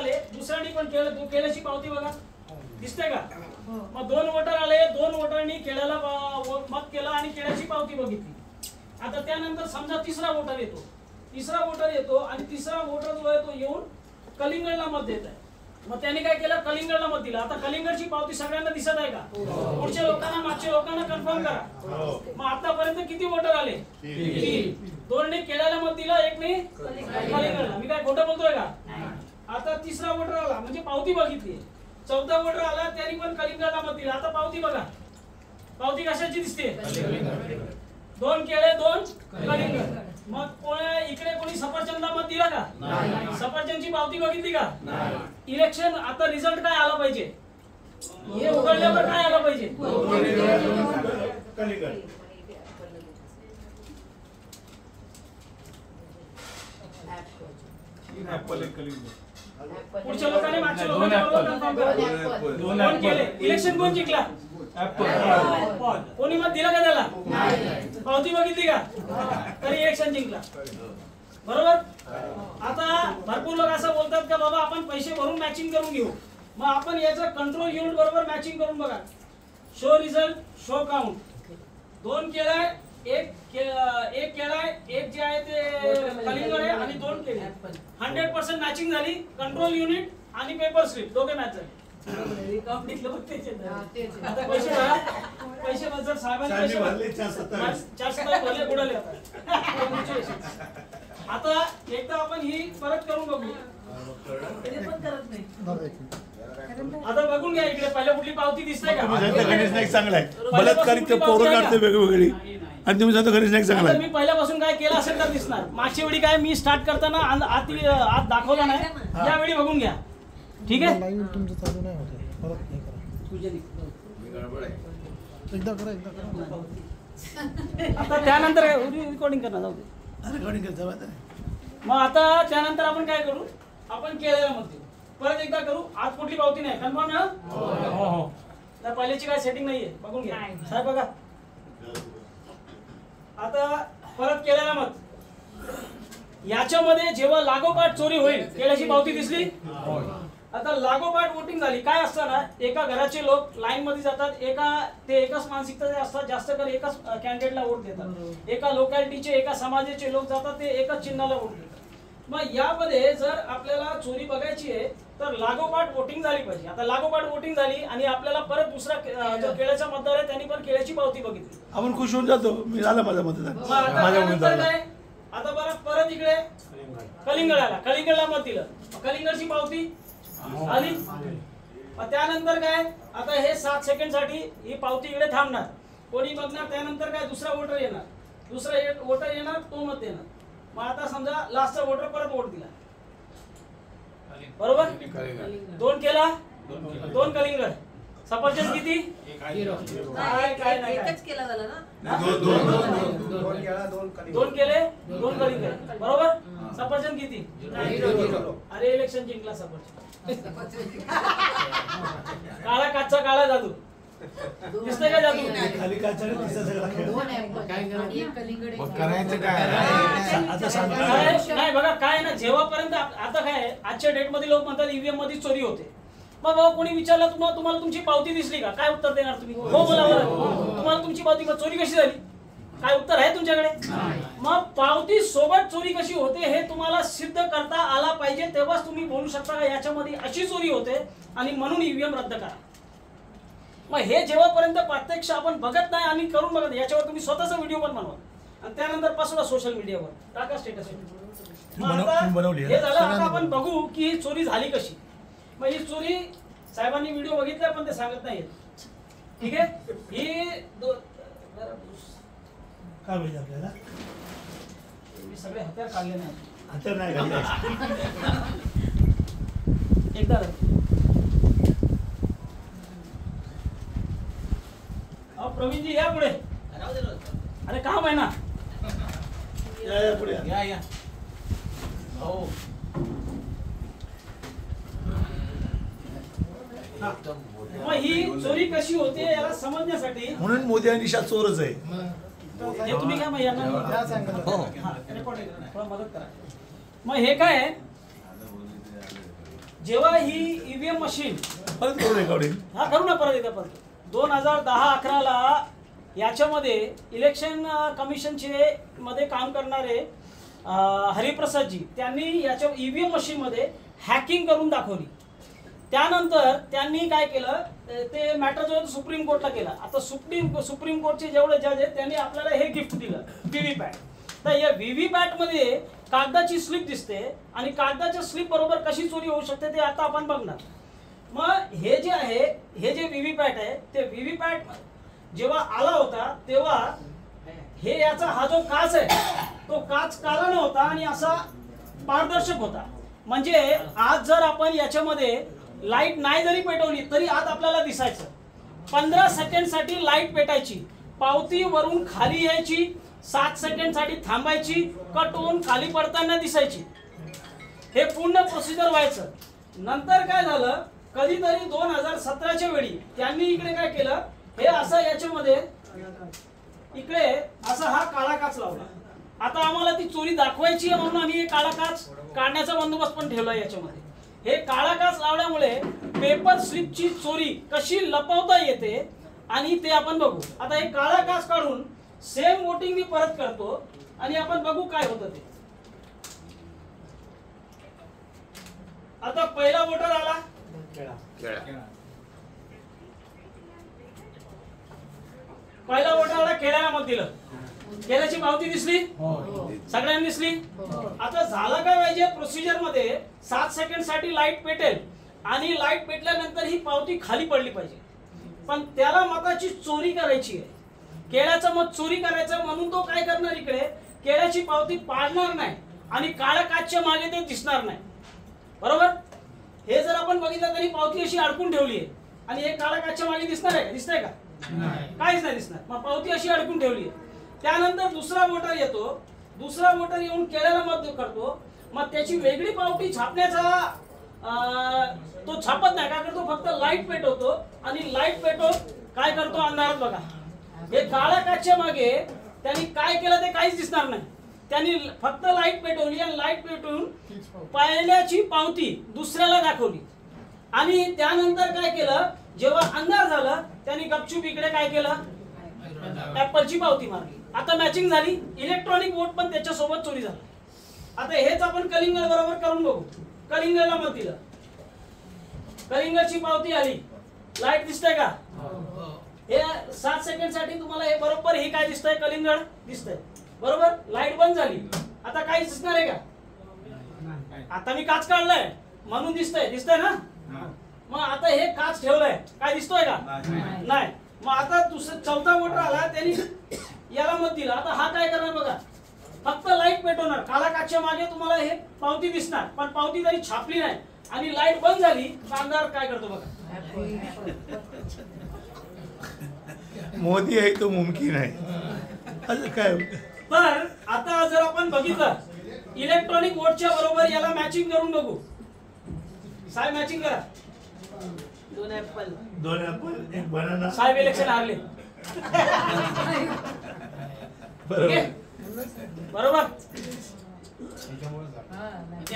आले, दुसऱ्याने पण केलं, तू केल्याची पावती बघा दिसते का? मग 2 वोटर आले, 2 वोटरनी केळ्याला मत केलं आणि केळ्याची पावती बघितली. आता त्यानंतर समजा तिसरा वोटर येतो आणि तिसरा वोटर जो आहे तो येऊन कलिंगडला मत देत आहे. मग त्याने काय केलं, कलिंगडला मत दिलं. आता कलिंगडची पावती सगळ्यांना दिसत आहे का? पुढच्या लोकांना मागच्या लोकांना कन्फर्म करा. मग आतापर्यंत किती वोटर आले? 3. 2ने केळ्याला मत दिलं, 1ने कलिंगडला. मी काय खोटं बोलतोय का? आता तिसरा वोटर आला म्हणजे पावती बघितली. 14 वोटर आला, त्यांनी पण कलिंगडला मत दिलं. आता पावती बघा, पावती कशाची दिसते? 2 केळे 2 कलिंगड. मग इकडे कोणी सफरचंदला मत दिला का? सफरचंदची पावती बघितली का? इलेक्शन आता रिझल्ट काय आला पाहिजे? हे उघडल्यावर काय आलं पाहिजे? पुढच्या लोकांनी मागच्या लोकांनी 2 केले. इलेक्शन कोण जिंकला? कोणी मत दिला का त्याला? पावती बघितली का? तरी इलेक्शन जिंकला. बरोबर. आता भरपूर लोक असं बोलतात का बाबा आपण पैसे भरून मॅचिंग करून घेऊ. मग आपण याचं कंट्रोल युनिट बरोबर मॅचिंग करून बघा. Show result, show count. 2 केळं, 1 केळं आहे, 1 जे आहे ते कलिंगड आहे आणि 2 केळे. 100% मॅचिंग झाली. कंट्रोल युनिट आणि पेपर स्लिप दोघे मॅच झाले. आता पैसे भरा, पैसे जर साहेबांनी भरले 4 भरले बुडाले. आता एकदा आपण ही परत करून बघू. आता बघून घ्या इकडे, पहिल्या कुठली पावती दिसते का? गणेश नाईक चांगला आहे, बलात्कारित पोरं काढते वेगवेगळी, आणि तुम्ही सांगता गणेश नाईक चांगला आहे. मी पहिल्यापासून काय केलं असेल तर दिसणार. मागच्या वेळी काय मी स्टार्ट करताना आत दाखवला नाही, यावेळी बघून घ्या. ठीक आहे. तुमचं चालू नाही होत, परत हे करा, एकदा करा. आता त्यानंतर रिकॉर्डिंग करणार जाऊ दे. रिकॉर्डिंग करता. मग आता त्यानंतर आपण काय करू, आपण केलेलं मध्ये परत एकदा करू. आज कुठली पावती नाही, कन्फर्म ना? हो. तर पहिल्याची काय सेटिंग नाहीये, बघून घ्या साहेब बघा. आता परत केलेला मत, याच्यामध्ये जेव्हा लागोपाठ चोरी होईल, केल्याची पावती दिसली. आता लागोपाठ वोटिंग झाली. काय असतं ना, एका घराचे लोक लाईन मध्ये जातात, एकाच मानसिकता असतात, जास्त कर एकाच कॅन्डिडेटला वोट देतात. एका लोकॅलिटीचे, एका समाजाचे लोक जातात, ते एकाच चिन्हाला वोट देतात. मग यामध्ये जर आपल्याला चोरी बघायची आहे तर लागोपाठ वोटिंग झाली पाहिजे. आता लागोपाठ वोटिंग झाली आणि आपल्याला परत दुसरा जो केळ्याचा मतदार आहे त्यांनी पण केळ्याची पावती बघितली. आपण खुश होऊन जातो, मी झालं माझं मतदान. आता परत इकडे कलिंगडाला, कलिंगडला मत दिलं, कलिंगडची पावती आली. त्यानंतर काय, आता हे 7 सेकंड साठी ही पावती इकडे थांबणार, कोणी बघणार. त्यानंतर काय, दुसरा वोटर येणार, तो मत देणार. मग आता समजा लास्टचा वोटर परत वोट दिला, बरोबर. 2 केला, 2 कलिंगड. सफरचंद किती? काय नाही, एकच केला झाला ना. 2 केले, 2 कलिंगड, बरोबर. सफरचंद किती? अरे इलेक्शन जिंकला सफरचंद. काळा काचा काळा जादू दिसतंय का? जादू खाली काचा नाही बघा. काय ना, जेव्हापर्यंत आता काय आजच्या डेट मध्ये लोक म्हणतात ईव्हीएम मध्ये चोरी होते. मग बाबा कोणी विचारलं तुम्हाला तुमची पावती दिसली का, काय उत्तर देणार तुम्ही? हो बोला बरं, तुम्हाला तुमची पावती, चोरी कशी झाली, काय उत्तर आहे तुमच्याकडे? मग पावती सोबत चोरी कशी होते हे तुम्हाला सिद्ध करता आला पाहिजे, तेव्हाच तुम्ही बोलू शकता का याच्यामध्ये अशी चोरी होते आणि म्हणून ईव्हीएम रद्द करा. मग हे जेव्हापर्यंत प्रत्यक्ष आपण बघत नाही आणि करून बघत, याच्यावर तुम्ही स्वतःचा व्हिडिओ पण बनवा आणि त्यानंतर पासवर्ड सोशल मीडियावर टाका, स्टेटस. हे झालं. आता आपण बघू की ही चोरी झाली कशी. मग ही चोरी साहेबांनी व्हिडिओ बघितला पण ते सांगत नाहीत. ठीक आहे. ही काय पाहिजे आपल्याला? सगळे हत्यार काढले नाही, हत्यार नाही घालले. एकदा प्रवीणजी या पुढे. अरे काम आहे ना, या पुढे या. हो मग ही चोरी कशी होते याला समजण्यासाठी म्हणून मोदी आणि निशा चोरच आहे. हे तुम्ही काय यांना रेकॉर्ड थोडा मदत करा. मग हे काय आहे, जेव्हा ही ईव्हीएम मशीन परत करू रेकॉर्डिंग. हा करू ना परत एकदा परत 2010-11ला याच्यामध्ये इलेक्शन कमिशनचे मध्ये काम करणारे हरिप्रसादजी त्यांनी याच्या ईव्हीएम मशीनमध्ये हॅकिंग करून दाखवली. त्यानंतर त्यांनी काय केलं ते मॅटर जो सुप्रीम कोर्टला केला. आता सुप्रीम कोर्टचे जेवढे जज आहेत त्यांनी आपल्याला हे गिफ्ट दिलं व्हीव्हीपॅट. तर या व्हीव्हीपॅट मध्ये कागदाची स्लिप दिसते आणि कागदाच्या स्लिप बरोबर कशी चोरी होऊ शकते ते आता आपण बघणार. मग हे जे आहे हे जे व्हीव्हीपॅट आहे ते व्हीव्हीपॅट जेव्हा आला होता तेव्हा हे याचा हा जो काच आहे तो काच काला नव्हता आणि असा पारदर्शक होता. म्हणजे आज जर आपण याच्यामध्ये लाईट नाही जरी पेटवली तरी आत आपल्याला दिसायचं. 15 सेकंडसाठी लाईट पेटायची, पावती वरून खाली यायची, 7 सेकंडसाठी थांबायची, कट होऊन खाली पडताना दिसायची. हे पूर्ण प्रोसिजर व्हायचं. नंतर काय झालं कधीतरी 2017च्या वेळी त्यांनी इकडे काय केलं हे असं याच्यामध्ये इकडे असा हा काळा काच लावला. आता आम्हाला ती चोरी दाखवायची आहे म्हणून आम्ही हे काळा काच काढण्याचा बंदोबस्त पण ठेवला याच्यामध्ये. हे काळा काच लावल्यामुळे पेपर स्लिपची चोरी कशी लपवता येते आणि ते आपण बघू. आता हे काळा काच काढून सेम वोटिंग मी परत करतो आणि आपण बघू काय होतं ते. आता पहिला वोटर आला पहिला वोटरला केळ्याला मत दिलं. केळ्याची पावती दिसली सगळ्यांनी दिसली. आता झालं काय पाहिजे प्रोसिजर मध्ये 7 सेकंडसाठी लाईट पेटेल आणि लाईट पेटल्यानंतर ही पावती खाली पडली पाहिजे. पण त्याला मताची चोरी करायची आहे. केळ्याचं मत चोरी करायचं म्हणून तो काय करणार इकडे केळ्याची पावती पाडणार नाही आणि काळ्या काचच्या मागे ते दिसणार नाही. बरोबर. हे जर आपण बघितलं तरी पावती अशी अडकून ठेवली आहे आणि हे काळ्या काचच्या मागे दिसणार आहे का? दिसतंय का? काहीच नाही दिसणार. मग पावती अशी अडकून ठेवली आहे. त्यानंतर दुसरा वोटर येतो. दुसरा वोटर येऊन केळ्याला मत करतो. मग त्याची वेगळी पावती छापण्याचा तो छापत नाही. काय करतो फक्त लाईट पेटवतो आणि लाईट पेटवून काय करतो अंधारात बघा हे काळ्या काचच्या मागे त्यांनी काय केलं ते काहीच दिसणार नाही. त्यांनी फक्त लाईट पेटवली आणि लाईट पेटवून पहिल्याची पावती दुसऱ्याला दाखवली आणि त्यानंतर काय केलं जेव्हा अंधार झाला त्यांनी गपचूप इकडे काय केलं ऍपलची पावती मारली. आता मॅचिंग झाली. इलेक्ट्रॉनिक वोट पण त्याच्यासोबत चोरी झाला. आता हेच आपण कलिंगड बरोबर करून बघू. कलिंगडला मत दिलं. कलिंगडची पावती आली. लाईट दिसतंय का? हे 7 सेकंडसाठी तुम्हाला हे बरोबर हे काय दिसतंय कलिंगड दिसतंय. बरोबर. लाईट बंद झाली. आता काही दिसणार आहे का? आता मी काच काढलाय म्हणून दिसतंय. दिसतंय ना? मग आता हे काच ठेवलंय काय दिसतोय का? नाही. मग आता चौथा वोटर आला त्यांनी याला मत दिलं. आता हा काय करणार बघा फक्त लाईट पेटवणार. काळा काचच्या मागे तुम्हाला हे पावती दिसणार पण पावती जरी छापली नाही आणि लाईट बंद झाली अंधार काय करतो बघा. मोदी आहे तो मुमकिन आहे असं काय. तर आता जर आपण बघितलं इलेक्ट्रॉनिक वोटच्या बरोबर याला मॅचिंग करून बघू. साहेब मॅचिंग करा. 2 ऍपल 1 बनाना. साहेब इलेक्शन हारले. बरोबर. बरोबर.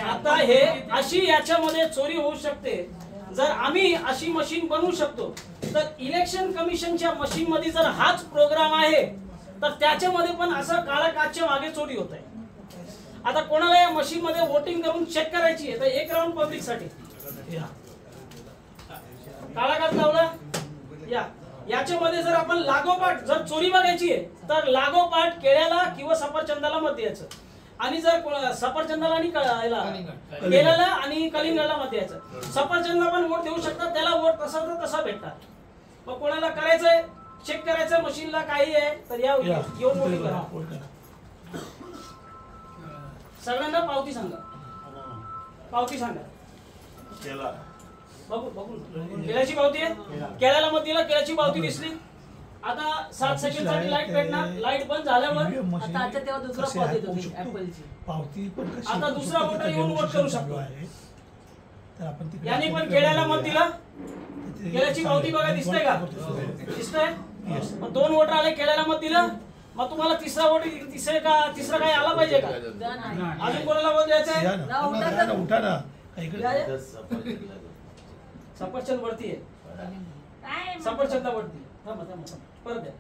आता हे अशी याच्यामध्ये चोरी होऊ शकते. जर आम्ही अशी मशीन बनवू शकतो तर इलेक्शन कमिशनच्या मशीन मध्ये जर हाच प्रोग्राम आहे तर त्याच्यामध्ये पण असं काळा काचच्या मागे चोरी होत आहे. आता कोणाला या मशीन मध्ये वोटिंग करून चेक करायची आहे तर एक राऊंड पब्लिक साठी काळा काच लावला. याच्यामध्ये जर आपण लागोपाठ जर चोरी बघायची आहे तर लागोपाठ केळ्याला किंवा सफरचंदाला मत द्यायचं आणि जर सफरचंदाला आणि केळ्याला आणि कलिंगडला मत द्यायचं. सफरचंदला पण वोट देऊ शकतात. त्याला वोट तसा तर तसा भेटतात. मग कोणाला करायचंय चेक करायचं मशीनला काही आहे तर या येऊन वोटिंग करा. सगळ्यांना पावती सांगा. पावती सांगा. बघू बघू केळ्याची पावती आहे. केळ्याला मत दिलं. केळ्याची पावती दिसली. आता 7 सेकंडसाठी लाईट पेटणार. लाईट बंद झाल्यावर आता तेव्हा दुसरा पावती होती ऍपलची पावती पण कशी आता दुसरा वोटर येऊन वोट करू शकतो. तर आपण यांनी पण केळ्याला मत दिलं. केळ्याची पावती बघा दिसतंय का? दिसतंय. मग 2 वोटर आले केळ्याला मत दिलं. मग तुम्हाला तिसरा वोट तिसरा काय आला पाहिजे का? अजून कोणाला वोट द्यायचंय? उठा ना इकडे या, या. सफरचंद वरती आहे, सफरचंदा वरती. थांबा थांबा थांबा, परत द्या,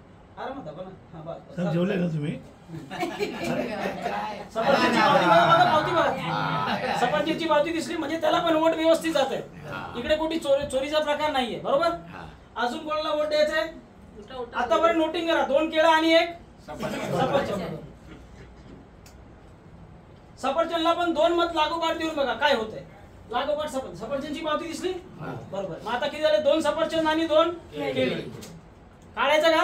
आरामात दाबा ना. हा बस सर जेवले ना तुम्ही? सफरचंदची पावती बघा, बघा पावती बघा. सफरचंदची पावती दिसली म्हणजे त्याला पण वोट व्यवस्थित जात आहे. इकडे कुठे चोरीचा प्रकार नाहीये, बरोबर. अजून कोणाला वोट द्यायचंय? आतापर्यंत नोटिंग करा. 2 केळं आणि 1 सफरचंद. सफरचंदला पण 2 मत लागोपाठ देऊन बघा काय होतंय. लागोपाठ सफरचंदची पावती दिसली, बरोबर. मग आता किती झाले? 2 सफरचंद आणि 2 केळी. काढायचं का?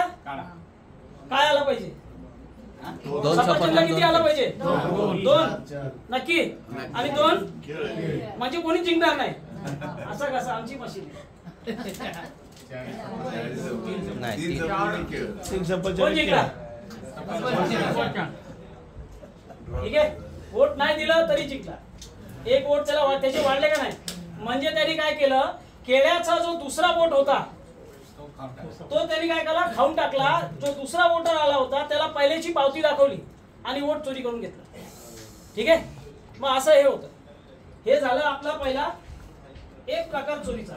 काय आलं पाहिजे? सफरचंदला किती आलं पाहिजे? 2 नक्की, आणि 2 म्हणजे कोणी जिंकणार नाही. असं कसं? आमची मशीन कोण जिंकणार? ठीक आहे, वोट नाही दिलं तरी जिंकला. 1 वोट त्याचे वाढले का नाही? म्हणजे त्यांनी काय केलं, केळ्याचा जो दुसरा वोट होता तो त्यांनी काय केला, खाऊन टाकला. जो दुसरा वोटर आला होता त्याला पहिल्याची पावती दाखवली आणि वोट चोरी करून घेतला. ठीक आहे, मग असं हे होतं. हे झालं आपला पहिला एक प्रकार चोरीचा.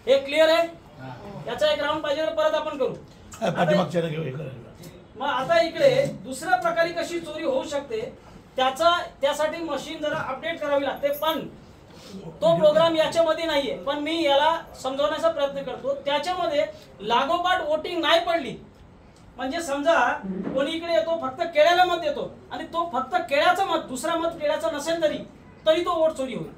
हे क्लिअर आहे? याचा एक राऊंड पाहिजे, परत आपण करू. पाठीमागच्या घेऊ. मग आता इकडे दुसऱ्या प्रकारे कशी चोरी होऊ शकते त्यासाठी मशीन जरा अपडेट करावी लागते. पण तो प्रोग्राम याच्यामध्ये नाहीये, पण मी याला समजवण्याचा प्रयत्न करतो. त्याच्यामध्ये लागोपाठ वोटिंग नाही पडली म्हणजे समजा कोणी इकडे येतो फक्त केळ्याला मत देतो आणि तो फक्त केळ्याचं मत, दुसरा मत केळ्याचा नसेल तरी तो वोट चोरी होईल.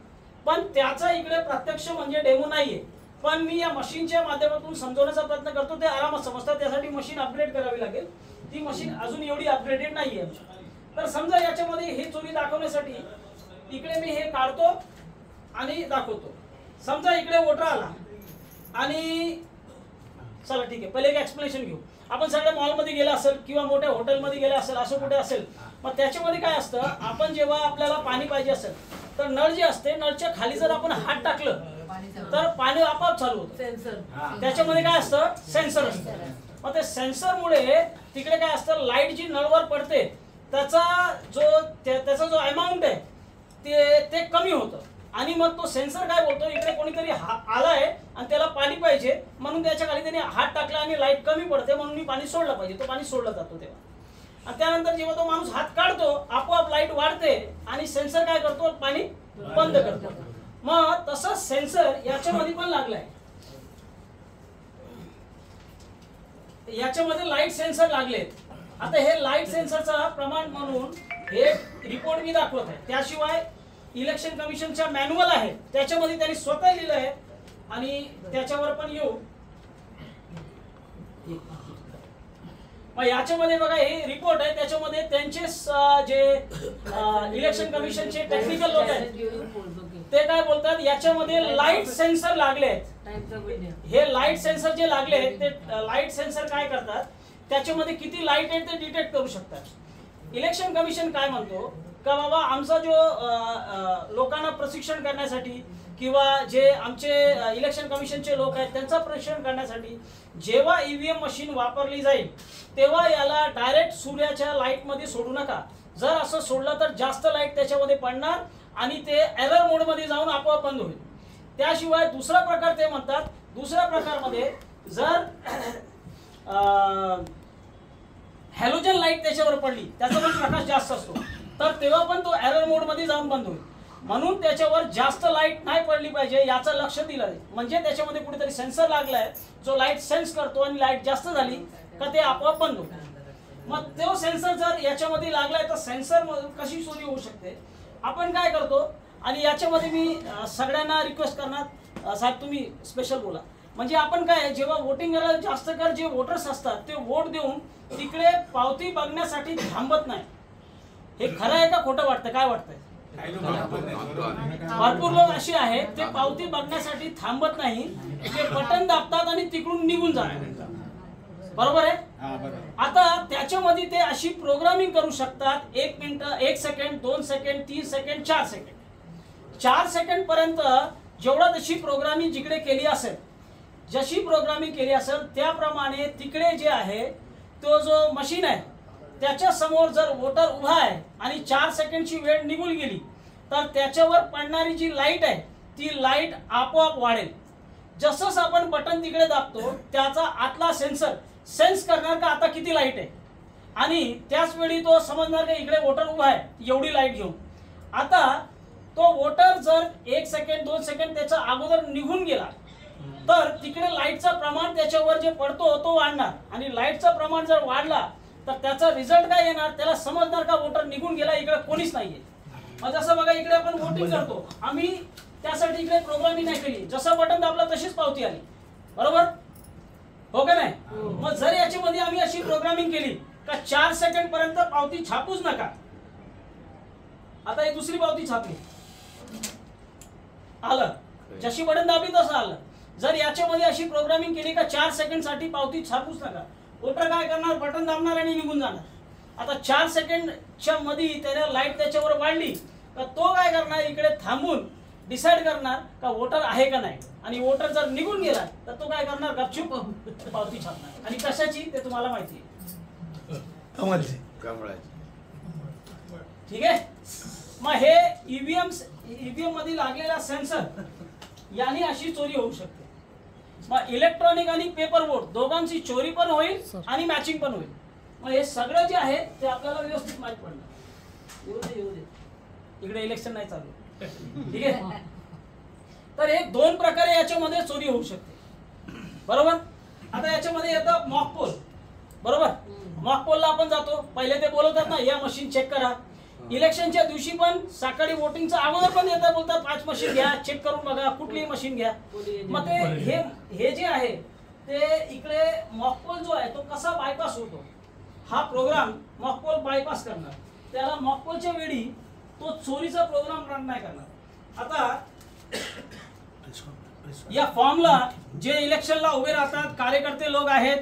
पण त्याचा इकडे प्रत्यक्ष म्हणजे डेमो नाहीये, पण मी या मशीनच्या माध्यमातून समजवण्याचा प्रयत्न करतो. ते आरामात समजतात. त्यासाठी मशीन अपग्रेड करावी लागेल. ती मशीन अजून एवढी अपग्रेडेड नाहीये. तर समजा याच्यामध्ये हे चोरी दाखवण्यासाठी इकडे मी हे काढतो आणि दाखवतो. समजा इकडे वोटर आला आणि चला ठीक आहे, पहिले एक एक्सप्लेनेशन घेऊ. आपण सगळ्या मॉलमध्ये गेला असेल किंवा मोठ्या हॉटेलमध्ये गेला असेल, असं कुठे असेल, मग त्याच्यामध्ये काय असतं, आपण जेव्हा आपल्याला पाणी पाहिजे असेल तर नळ जे असते, नळच्या खाली जर आपण हात टाकलं तर पाणी आपोआप चालू होतं. त्याच्यामध्ये काय असतं, सेन्सर असतं. मग ते सेन्सरमुळे तिकडे काय असतं, लाईट जी नळवर पडते त्याचा जो अमाऊंट आहे ते कमी होतं. आणि मग तो सेन्सर काय बोलतो, इकडे कोणीतरी आलाय आणि त्याला पाणी पाहिजे, म्हणून त्याच्या खाली त्याने हात टाकला आणि लाईट कमी पडते म्हणून मी पाणी सोडलं पाहिजे. तो पाणी सोडला जातो तेव्हा. आणि त्यानंतर जेव्हा तो माणूस हात काढतो आपोआप लाईट वाढते आणि सेन्सर काय करतो, पाणी बंद करतो. मग तसंच सेन्सर याच्यामध्ये पण लागलाय. याच्यामध्ये लाईट सेन्सर लागलेत. आता हे लाईट सेन्सरचा प्रमाण म्हणून हे रिपोर्ट मी दाखवत आहे. त्याशिवाय इलेक्शन कमिशनच्या मॅन्युअल आहे, त्याच्यामध्ये त्यांनी स्वतः लिहिलं आहे आणि त्याच्यावर पण येऊ. मग याच्यामध्ये बघा हे रिपोर्ट आहे, त्याच्यामध्ये त्यांचे जे इलेक्शन कमिशनचे टेक्निकल लोक आहेत ते काय बोलतात, याच्यामध्ये लाईट सेन्सर लागले आहेत. हे लाईट सेन्सर जे लागले आहेत ते लाईट सेन्सर काय करतात, त्याच्यामध्ये किती लाईट आहे ते डिटेक्ट करू शकतात. इलेक्शन कमिशन काय म्हणतो का बाबा आमचा जो लोकांना प्रशिक्षण करण्यासाठी किंवा जे आमचे इलेक्शन कमिशनचे लोक आहेत त्यांचं प्रशिक्षण करण्यासाठी जेव्हा ईव्हीएम मशीन वापरली जाईल तेव्हा याला डायरेक्ट सूर्याच्या लाईटमध्ये सोडू नका. जर असं सोडलं तर जास्त लाईट त्याच्यामध्ये पडणार आणि ते एरर मोडमध्ये जाऊन आपोआप बंद होईल. त्याशिवाय दुसरा प्रकार ते म्हणतात, दुसऱ्या प्रकारमध्ये जर हॅलोजन लाईट त्याच्यावर पडली, त्याचा पण प्रकाश जास्त असतो, तर तेव्हा पण तो एरर मोड मध्ये जाऊन बंद होईल. म्हणून त्याच्यावर जास्त लाईट नाही पडली पाहिजे याचं लक्ष दिलं आहे. म्हणजे त्याच्यामध्ये कुठेतरी सेन्सर लागलाय जो लाईट सेन्स करतो आणि लाईट जास्त झाली का ते आपोआप बंद होतं. मग तो सेन्सर जर याच्यामध्ये लागलाय तर सेन्सर कशी चोरी होऊ शकते. आपण काय करतो आणि याच्यामध्ये मी सगळ्यांना रिक्वेस्ट करणार, साहेब तुम्ही स्पेशल बोला. म्हणजे आपण काय जेव्हा वोटिंग करायला जास्त कर जे वोटर्स असतात ते वोट देऊन तिकडे पावती बघण्यासाठी थांबत नाही. हे खरं आहे का खोटं वाटतं, काय वाटतंय? भरपूर लोक असे आहेत ते पावती बघण्यासाठी थांबत नाही, ते बटन दाबतात आणि तिकडून निघून जातात. बरोबर आहे. आता त्याच्यामध्ये ते अशी प्रोग्रामिंग करू शकतात, 1 minute, 1 second, 2 second, 3 second, 4 second, 4 second पर्यंत जेवढा जशी प्रोग्रामिंग जिकडे केली असेल, जशी प्रोग्रामिंग केली असेल त्याप्रमाणे तिकडे जे आहे तो जो मशीन आहे त्याच्या समोर जर वोटर उभा आहे आणि 4 सेकंडची वेळ निघून गेली तर त्याच्यावर पडणारी जी लाईट आहे ती लाईट आपोआप वाढेल. जसंच आपण बटन तिकडे दाबतो त्याचा आतला सेन्सर सेन्स करणार का आता किती लाईट आहे, आणि त्याच वेळी तो समजणार का इकडे वोटर उभा आहे एवढी लाईट घेऊन. आता तो वोटर जर 1 सेकंड 2 सेकंड त्याच्या अगोदर निघून गेला तर तिकडे लाईटचं प्रमाण त्याच्यावर जे पडतो तो वाढणार, आणि लाईटचं प्रमाण जर वाढला तर त्याचा रिझल्ट काय येणार, त्याला समजणार का वोटर निघून गेला, इकडे कोणीच नाहीये. मग जसं बघा इकडे आपण वोटिंग करतो, आम्ही त्यासाठी इकडे प्रोग्रामिंग नाही केली, जसं बटन दाबलं तशीच पावती आली, बरोबर हो का नाही. मग जर याच्यामध्ये आम्ही अशी प्रोग्रामिंग केली का 4 सेकंड पर्यंत पावती छापूच नका, आता ही दुसरी पावती छापली आलं, जशी बटन दाबली तसं आलं. जर याच्यामध्ये अशी प्रोग्रामिंग केली का 4 सेकंड साठी पावती छापूच नका, वोटर काय करणार, बटन दाबणार आणि निघून जाणार. आता 4 सेकंडच्या मध्ये त्याने लाईट त्याच्यावर वाढली तर तो काय करणार, इकडे थांबून डिसाइड करणार का वोटर आहे का नाही, आणि वोटर जर निघून गेला तर तो काय करणार, गपचूप पावती छापणार. आणि कशाची ते तुम्हाला माहिती आहे, ठीक आहे. मग हे ईव्हीएम मध्ये लागलेला सेन्सर याने अशी चोरी होऊ शकते. मग इलेक्ट्रॉनिक आणि पेपर वोट दोघांची चोरी पण होईल आणि मॅचिंग पण होईल. मग हे सगळं जे आहे ते आपल्याला व्यवस्थित माहित पडणार. येऊ दे इकडे इलेक्शन नाही चालू, ठीक आहे. तर हे 2 प्रकारे याच्यामध्ये चोरी होऊ शकते, बरोबर. आता याच्यामध्ये येतं मॉक पोल, बरोबर. मॉक पोलला आपण जातो, पहिले ते बोलवतात ना या मशीन चेक करा. इलेक्शनच्या दिवशी पण सकाळी वोटिंगच्या अगोदर पण येतात, बोलतात 5 मशीन घ्या, चेक करून बघा, कुठलीही मशीन घ्या. मग ते हे जे आहे ते इकडे मॉक पोल जो आहे तो कसा बायपास होतो, हा प्रोग्राम मॉक पोल बायपास करणार. त्याला मॉक पोलच्या वेळी तो चोरीचा प्रोग्राम रन नाही करणार. आता या फॉर्मला जे इलेक्शनला उभे राहतात कार्यकर्ते लोक आहेत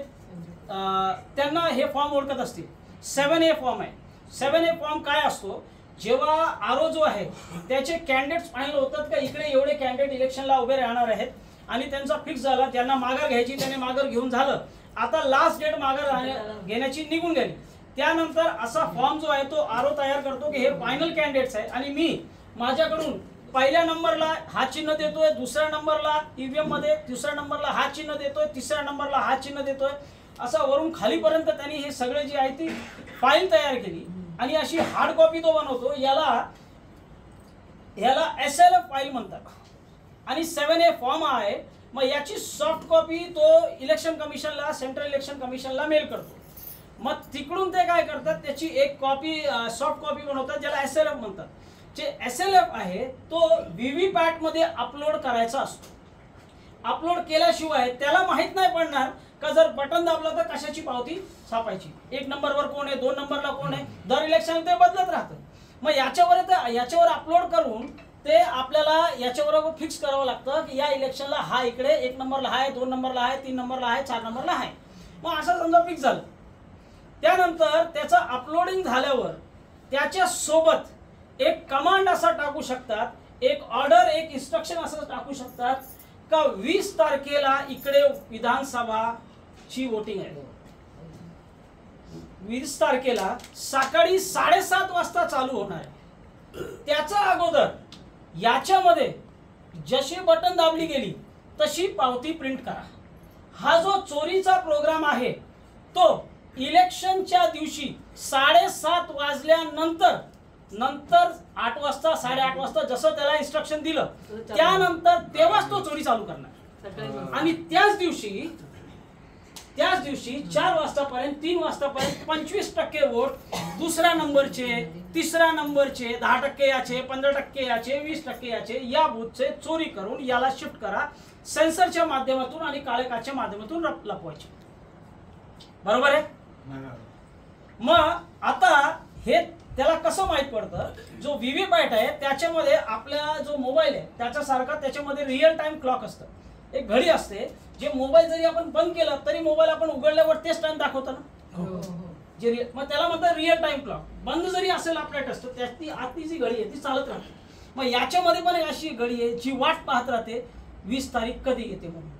त्यांना हे फॉर्म ओळखत असतील. 7A फॉर्म आहे. 7A फॉर्म काय असतो, जेव्हा आरओ जो आहे त्याचे कॅन्डिडेट्स फायनल होतात का इकडे एवढे कॅन्डिडेट इलेक्शनला उभे राहणार आहेत आणि त्यांचा फिक्स झाला, त्यांना माघार घ्यायची, त्याने माघार घेऊन झालं, आता लास्ट डेट माघार घेण्याची निघून गेली. त्यानंतर असा फॉर्म जो आहे तो आरओ तयार करतो की हे फायनल कॅन्डिडेट्स आहे आणि मी माझ्याकडून पहिल्या नंबरला हा चिन्ह देतोय, दुसऱ्या नंबरला ईव्हीएम मध्ये दुसऱ्या नंबरला हा चिन्ह देतोय, तिसऱ्या नंबरला हा चिन्ह देतोय, असा वरून खालीपर्यंत त्यांनी हे सगळे जी आहे ती फाईल तयार केली आणि अशी हार्ड कॉपी तो बनवतो. याला SLF फाईल म्हणतात आणि 7A फॉर्म आहे. मग याची सॉफ्ट कॉपी तो इलेक्शन कमिशनला, सेंट्रल इलेक्शन कमिशनला मेल करतो. मग तिकडून ते काय करतात, त्याची एक कॉपी सॉफ्ट कॉपी बनवतात ज्याला SLF म्हणतात. जे SLF आहे तो व्हीव्हीपॅट मध्ये अपलोड करायचा असतो. अपलोड केल्याशिवाय त्याला माहित नाही पडणार का जर बटन दाबलं तर कशाची पावती छापायची, 1 नंबरवर कोण आहे, 2 नंबरला कोण आहे, दर इलेक्शन ते बदलत राहतं. मग याच्यावर अपलोड करून ते आपल्याला याच्यावर फिक्स करावं लागतं की या इलेक्शनला हा इकडे 1 नंबरला आहे, 2 नंबरला आहे, 3 नंबरला आहे, 4 नंबरला आहे. मग असं समजा फिक्स झालं, त्यानंतर त्याचं अपलोडिंग झाल्यावर त्याच्या सोबत एक कमांड असा टाकू शकतात, एक ऑर्डर, एक इन्स्ट्रक्शन असं टाकू शकतात का 20 तारखेला इकडे विधानसभाची वोटिंग आहे, 20 तारखेला सकाळी 7:30 वाजता चालू होणार आहे. त्याच्या अगोदर याच्यामध्ये जशी बटन दाबली गेली तशी पावती प्रिंट करा. हा जो चोरीचा प्रोग्राम आहे तो इलेक्शनच्या दिवशी 7:30 वाजल्यानंतर 8 वाजता 8:30 वाजता जसं त्याला इन्स्ट्रक्शन दिलं त्यानंतर तेव्हाच तो चोरी चालू करणार. आणि त्याच दिवशी 4 वाजतापर्यंत 3 वाजतापर्यंत 25% वोट दुसऱ्या नंबरचे, तिसऱ्या नंबरचे, 10% याचे, 15% याचे, 20% याचे या बूथचे चोरी करून याला शिफ्ट करा, सेन्सरच्या माध्यमातून आणि काळे काचच्या माध्यमातून लपवायचे. बरोबर आहे. मग आता हे त्याला कसं माहित पडतं, जो व्हीव्हीपॅट आहे त्याच्यामध्ये आपला जो मोबाईल आहे त्याच्यासारखा त्याच्यामध्ये रिअल टाइम क्लॉक असतं, एक घडी असते. जे मोबाईल जरी आपण बंद केला तरी मोबाईल आपण उघडल्यावर तेच टाइम दाखवतो ना, मग त्याला म्हणतात रिअल टाइम क्लॉक. बंद जरी असेल आपल्या टेस्ट त्याची आतली जी घडी आहे ती चालत राहते. मग याच्यामध्ये पण अशी घडी आहे जी वाट पाहत राहते 20 तारीख कधी येते म्हणून.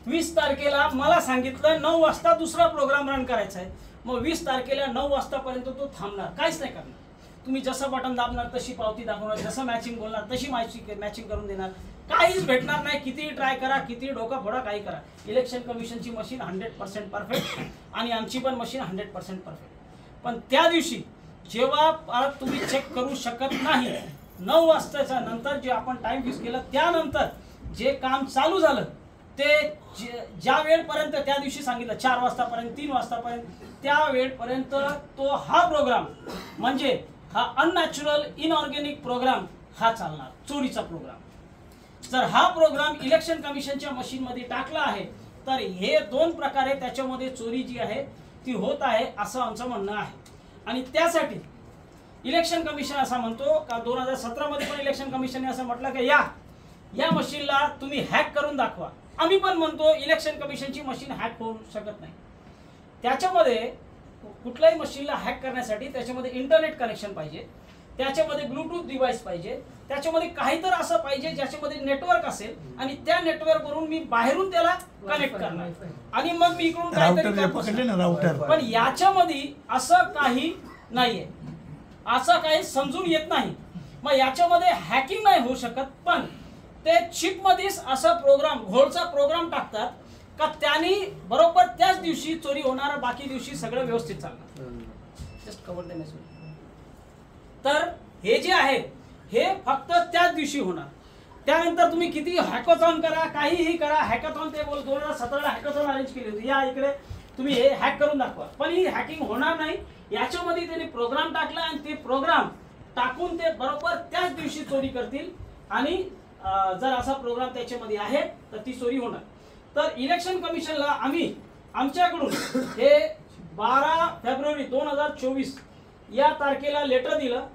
20 तारखेला मला सांगितलं 9 वाजता दुसरा प्रोग्राम रन करायचा आहे, मग 20 तारखेला 9 वाजतापर्यंत तो थांबणार, काहीच नाही करणार. तुम्ही जसं बटन दाबणार तशी पावती दाखवणार, जसं मॅचिंग बोलणार तशी मॅचिंग करून देणार, काहीच भेटणार नाही. किती ट्राय करा, किती डोका फोडा, काही करा. इलेक्शन कमिशनची मशीन 100% परफेक्ट आणि आमची पण मशीन 100% परफेक्ट. पण त्या दिवशी जेव्हा तुम्ही चेक करू शकत नाही, 9 वाजताच्या नंतर जे आपण टाइम फिक्स केला त्यानंतर जे काम चालू झालं ते ज्या वेळपर्यंत त्या दिवशी सांगितलं 4 वाजतापर्यंत 3 वाजतापर्यंत, त्या वेळपर्यंत तो हा प्रोग्राम म्हणजे हा अननॅचरल इनऑर्गॅनिक प्रोग्राम हा चालणार, चोरीचा प्रोग्राम. जर हा प्रोग्राम इलेक्शन कमिशनच्या मशीनमध्ये टाकला आहे तर हे 2 प्रकारे त्याच्यामध्ये चोरी जी आहे ती होत आहे असं आमचं म्हणणं आहे. आणि त्यासाठी इलेक्शन कमिशन असं म्हणतो का 2017 मध्ये पण इलेक्शन कमिशनने असं म्हटलं की या मशीनला तुम्ही हॅक करून दाखवा. आम्ही पण म्हणतो इलेक्शन कमिशनची मशीन हॅक होऊ शकत नाही. त्याच्यामध्ये कुठल्याही मशीनला हॅक करण्यासाठी त्याच्यामध्ये इंटरनेट कनेक्शन पाहिजे, त्याच्यामध्ये ब्लूटूथ डिव्हाइस पाहिजे, त्याच्यामध्ये काहीतरी असं पाहिजे ज्याच्यामध्ये नेटवर्क असेल आणि त्या नेटवर्क वरून मी बाहेरून त्याला कनेक्ट करणार आणि मग मी इकडून काहीतरी. पण याच्यामध्ये असं काही नाहीये, असं काही समजून येत नाही. मग याच्यामध्ये हॅकिंग नाही होऊ शकत, पण ते चिपमध्येच असा प्रोग्राम घोळचा प्रोग्राम टाकतात का त्याने बरोबर त्याच दिवशी चोरी होणार, बाकी दिवशी सगळं व्यवस्थित चालणार. Just cover the message. तर हे जे आहे हे फक्त त्याच दिवशी होणार. त्यानंतर तुम्ही किती हॅकॅथॉन करा, काहीही करा. हॅकॅथॉन ते 2017ला हॅकॅथॉन अरेंज केली होती, या इकडे तुम्ही हे हॅक करून दाखवा, पण ही हॅकिंग होणार नाही. याच्यामध्ये त्यांनी प्रोग्राम टाकला आणि ते प्रोग्राम टाकून ते बरोबर त्याच दिवशी चोरी करतील. आणि जर असा प्रोग्राम त्याच्यामध्ये आहे तर ती चोरी होणार. तर इलेक्शन कमिशनला आम्ही आमच्याकडून हे 12 फेब्रुवारी 2024 या तारखेला लेटर दिलं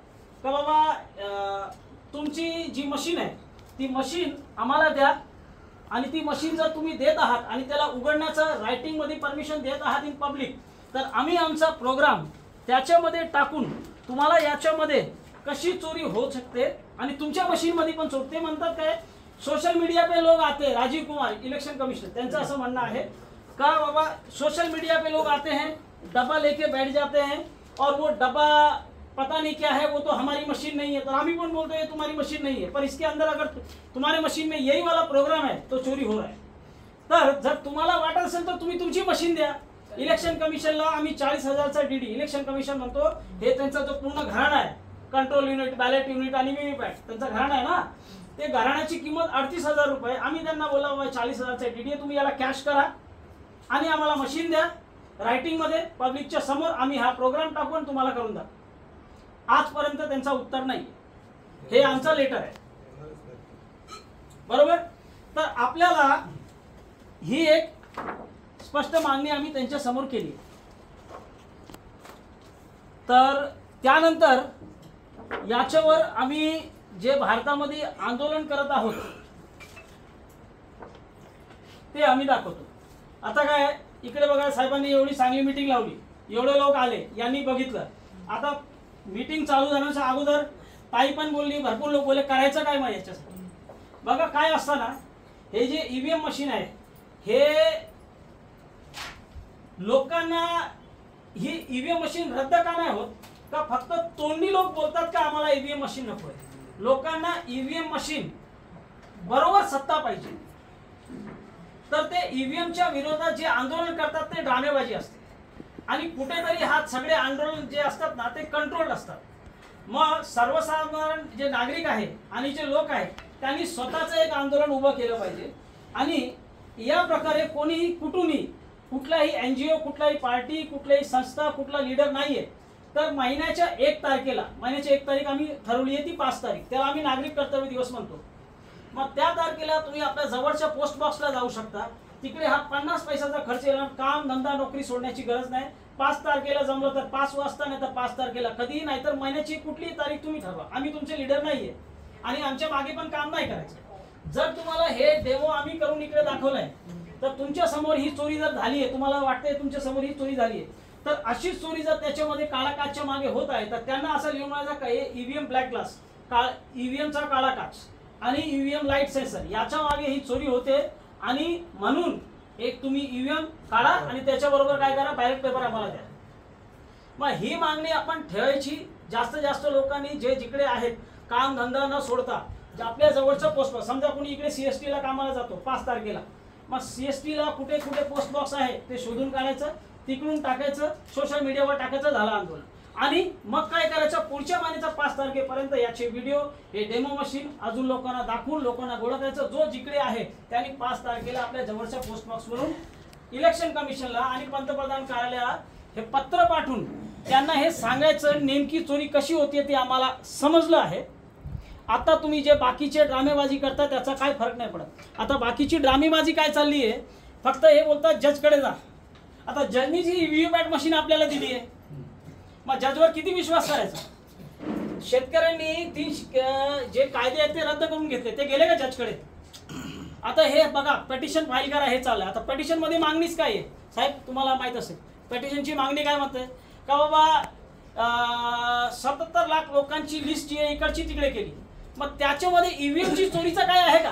का बाबा तुमची जी मशीन आहे ती मशीन आम्हाला द्या, आणि ती मशीन जर तुम्ही देत आहात आणि त्याला उघडण्याचं रायटिंगमध्ये परमिशन देत आहात इन पब्लिक, तर आम्ही आमचा प्रोग्राम त्याच्यामध्ये टाकून तुम्हाला याच्यामध्ये कशी चोरी हो सकते आणि तुमच्या मशीनमध्ये पण चोरी. ते म्हणतात काय, सोशल मीडिया पे लोग आते, राजीव कुमार इलेक्शन कमिश्नर त्यांचं असं म्हणणं आहे का बाबा सोशल मीडिया पे लोग आते हैं, डब्बा लेके बैठ जाते हैं और वो डब्बा पता नहीं क्या है, वो तो हमारी मशीन नहीं है. तो हम भी बोलते हैं तुम्हारी मशीन नहीं है, पर इसके अंदर अगर तुम्हारे मशीन में यही वाला प्रोग्राम है तो चोरी हो रहा है. तर जर तुम्हाला वाटत असेल तर तुम्ही तुमची मशीन द्या. इलेक्शन कमिशनला आम्ही 40,000चा डीडी, इलेक्शन कमिशन म्हणतो हे त्यांचा जो पूर्ण घराणा आहे, कंट्रोल युनिट, बॅलेट युनिट आणि व्हीव्हीपॅट, त्यांचा घराणा आहे ना, ते घराण्याची किंमत 38,000 रुपये. आम्ही त्यांना बोला बाबा 40,000चा डीडी आहे, तुम्ही याला कॅश करा आणि आम्हाला मशीन द्या रायटिंगमध्ये पब्लिकच्या समोर, आम्ही हा प्रोग्राम टाकून तुम्हाला करून द्या. आजपर्यंत त्यांचा उत्तर नाही. हे आमचा लेटर आहे, बरोबर. तर आपल्याला ही एक स्पष्ट मागणी आम्ही त्यांच्या समोर केली. तर त्यानंतर याच्यावर आम्ही जे भारतामध्ये आंदोलन करत आहोत ते आम्ही दाखवतो. आता काय इकडे बघा, साहेबांनी एवढी चांगली मीटिंग लावली, एवढे लोक आले, यांनी बघितलं. आता मीटिंग चालू झाल्याच्या अगोदर ताई पण बोलली, भरपूर लोक बोलले करायचं काय मग याच्यासाठी. बघा काय असताना हे जे ईव्हीएम मशीन आहे हे लोकांना, ही ईव्हीएम मशीन रद्द का नाही होत का फक्त तोंडी लोक बोलतात का आम्हाला ईव्हीएम मशीन नको आहे. लोकांना ईव्हीएम मशीन बरोबर सत्ता पाहिजे. तर ते ईव्हीएमच्या विरोधात जे आंदोलन करतात ते ड्रामेबाजी असते आणि कुठेतरी हा सगळे आंदोलन जे असतात ना ते कंट्रोल असतात. मग सर्वसाधारण जे नागरिक आहे आणि जे लोक आहेत त्यांनी स्वतःचं एक आंदोलन उभं केलं पाहिजे. आणि या प्रकारे कोणीही कुठूनही, कुठलाही एनजीओ, कुठलाही पार्टी, कुठलाही संस्था, कुठला लीडर नाहीये. तर महिन्याच्या 1 तारखेला, महिन्याची 1 तारीख आम्ही ठरवली आहे, ती 5 तारीख, त्याला आम्ही नागरिक कर्तव्य दिवस म्हणतो. मग त्या तारखेला तुम्ही आपल्या जवळच्या पोस्ट बॉक्सला जाऊ शकता. तिकडे हा 50 पैशाचा खर्च येणार, काम धंदा नोकरी सोडण्याची गरज नाही. 5 तारखेला जमलं तर 5 वाजता, नाही तर 5 तारखेला कधीही, नाही तर महिन्याची कुठलीही तारीख तुम्ही ठरवा. आम्ही तुमचे लीडर नाहीये आणि आमच्या मागे पण काम नाही करायचं. जर तुम्हाला हे डेमो आम्ही करून इकडे दाखवलंय तर तुमच्या समोर ही चोरी जर झाली आहे, तुम्हाला वाटतंय तुमच्या समोर ही चोरी झाली आहे, तर अशीच चोरी जर त्याच्यामध्ये काळा काचच्या मागे होत आहे तर त्यांना असं लिहून म्हणायचं काय, ईव्हीएम ब्लॅक ग्लास, ईव्हीएमचा काळा काच आणि ईव्हीएम लाईट सेन्सर याच्या मागे ही चोरी होते. आणि म्हणून एक तुम्ही ईव्हीएम काढा आणि त्याच्याबरोबर काय करा, बॅलेट पेपर आम्हाला द्या. मग ही मागणी आपण ठेवायची जास्तीत जास्त लोकांनी जे जिकडे आहेत काम धंदा न सोडता आपल्या जवळचं पोस्ट बॉक्स, समजा कोणी इकडे CST ला कामाला जातो 5 तारखेला, मग CST ला कुठे कुठे पोस्ट बॉक्स आहे ते शोधून काढायचं, तिकडून टाकायचं, सोशल मीडियावर टाकायचं, झालं आंदोलन. आणि मग काय करायचं, पुढच्या महिन्याच्या 5 तारखेपर्यंत याचे व्हिडिओ, हे डेमो मशीन अजून लोकांना दाखवून लोकांना गोळा करायचं. जो जिकडे आहे त्यांनी 5 तारखेला आपल्या जवळच्या पोस्ट बॉक्सवरून इलेक्शन कमिशनला आणि पंतप्रधान कार्यालयात हे पत्र पाठवून त्यांना हे सांगायचं नेमकी चोरी कशी होती ते आम्हाला समजलं आहे. आता तुम्ही जे बाकीचे ड्रामेबाजी करता त्याचा काय फरक नाही पडत. आता बाकीची ड्रामेबाजी काय चालली आहे, फक्त हे बोलतात जजकडे जा. आता जजनी जी व्हीव्हीपॅट मशीन आपल्याला दिली आहे, मग जजवर किती विश्वास करायचा. शेतकऱ्यांनी 3 जे कायदे आहेत ते रद्द करून घेतले, ते गेले का जजकडे. आता हे बघा पिटिशन फाईल करा हे चाललंय. आता पिटिशन मध्ये मागणीच काय आहे साहेब, तुम्हाला माहित असेल पिटिशनची मागणी काय म्हणते का बाबा 77 लाख लोकांची लिस्ट आहे इकडची तिकडे केली, मग त्याच्यामध्ये ईव्हीएमची चोरीचा काय आहे का.